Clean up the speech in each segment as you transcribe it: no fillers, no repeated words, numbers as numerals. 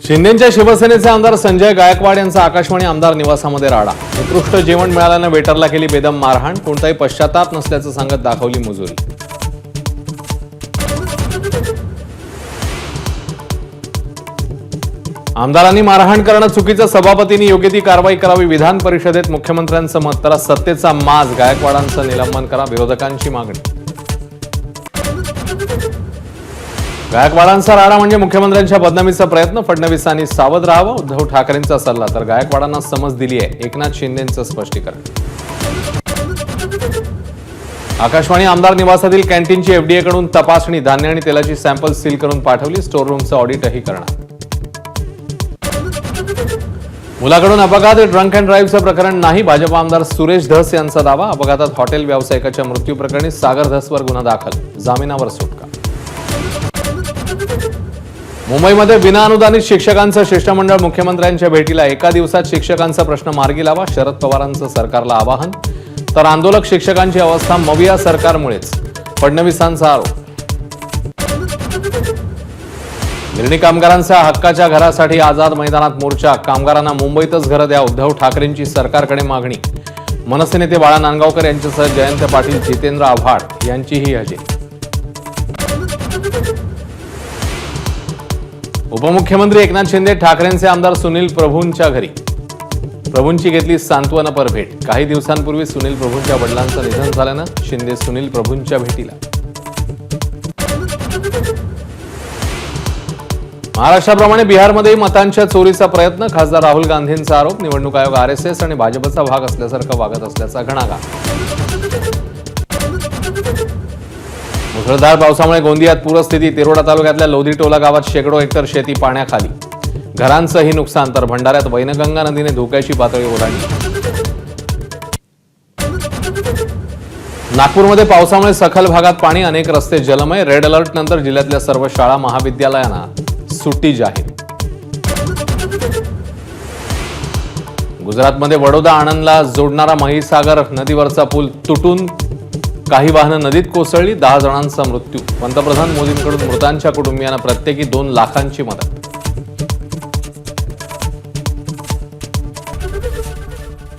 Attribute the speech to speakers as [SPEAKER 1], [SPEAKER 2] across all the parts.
[SPEAKER 1] शिंदेच्या शिवसेनेचे आमदार संजय गायकवाड यांचा आकाशवाणी आमदार निवासामध्ये राडा। उत्कृष्ट जेवण मिळाल्याने वेटरला केली बेदम मारहाण, कोणताही पश्चाताप नसल्याचं सांगत दाखवली मुजोरी। आमदारांनी मारहाण करणं चुकीचं, सभापतींनी योग्य ती कारवाई करावी। विधान परिषदेत मुख्यमंत्र्यांचं मत, तर सत्तेचा माज, गायकवाडांचं निलंबन करा, विरोधकांची मागणी। गायकवाडांचा राडा म्हणजे मुख्यमंत्र्यांच्या बदनामीचा प्रयत्न, फडणवीसांनी सावध राहावं, उद्धव ठाकरेंचा सल्ला, तर गायकवाडांना समज दिली आहे, एकनाथ शिंदेंचं स्पष्टीकरण। आकाशवाणी आमदार निवासातील कॅन्टीनची एफडीए कडून तपासणी, धान्य आणि तेलाची सॅम्पल सील करून पाठवली, स्टोर रूमचं ऑडिटही करणार। मुलाकडून अपघात, ड्रंक अँड ड्राईव्हचं प्रकरण नाही, भाजप आमदार सुरेश धस यांचा दावा। अपघातात हॉटेल व्यावसायिकाच्या मृत्यू प्रकरणी सागर धसवर गुन्हा दाखल, जामिनावर सुटका। मुंबईमध्ये विनाअनुदानित शिक्षकांचं शिष्टमंडळ मुख्यमंत्र्यांच्या भेटीला, एका दिवसात शिक्षकांचा प्रश्न मार्गी लावा, शरद पवारांचं सरकारला आवाहन, तर आंदोलक शिक्षकांची अवस्था मविया सरकारमुळेच, फडणवीसांचा आरोप। गिरणी कामगारांच्या हक्काच्या घरासाठी आझाद मैदानात मोर्चा, कामगारांना मुंबईतच घरं द्या, उद्धव ठाकरेंची सरकारकडे मागणी। मनसे नेते बाळा नांदगावकर यांच्यासह जयंत पाटील, जितेंद्र आव्हाड यांचीही हजेरी। उपमुख्यमंत्री एकनाथ शिंदे ठाकरेंचे आमदार सुनील प्रभूंच्या घरी, प्रभूंची घेतली सांत्वनपर भेट। काही दिवसांपूर्वी सुनील प्रभूंच्या वडिलांचं निधन झाल्यानं शिंदे सुनील प्रभूंच्या भेटीला। महाराष्ट्राप्रमाणे बिहारमध्येही मतांच्या चोरीचा प्रयत्न, खासदार राहुल गांधींचा आरोप। निवडणूक आयोग आरएसएस आणि भाजपचा भाग असल्यासारखं वागत असल्याचा घणाघात। मुसळधार पावसामुळे गोंदियात पूरस्थिती, तिरोडा तालुक्यातल्या लोधीटोला गावात शेकडो हेक्टर शेती पाण्याखाली, घरांचंही नुकसान, तर भंडाऱ्यात वैनगंगा नदीने धोक्याची पातळी ओलांडली। नागपूरमध्ये पावसामुळे सखल भागात पाणी, अनेक रस्ते जलमय, रेड अलर्ट नंतर जिल्ह्यातल्या सर्व शाळा महाविद्यालयांना सुट्टी जाहीर। गुजरातमध्ये वडोदा आणंदला जोडणारा महिसागर नदीवरचा पूल तुटून काही वाहनं नदीत कोसळली, 10 जणांचा मृत्यू। पंतप्रधान मोदींकडून मृतांच्या कुटुंबियांना प्रत्येकी 2 लाखांची मदत।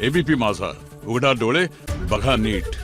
[SPEAKER 2] एबीपी माझा, उघडा डोळे बघा नीट।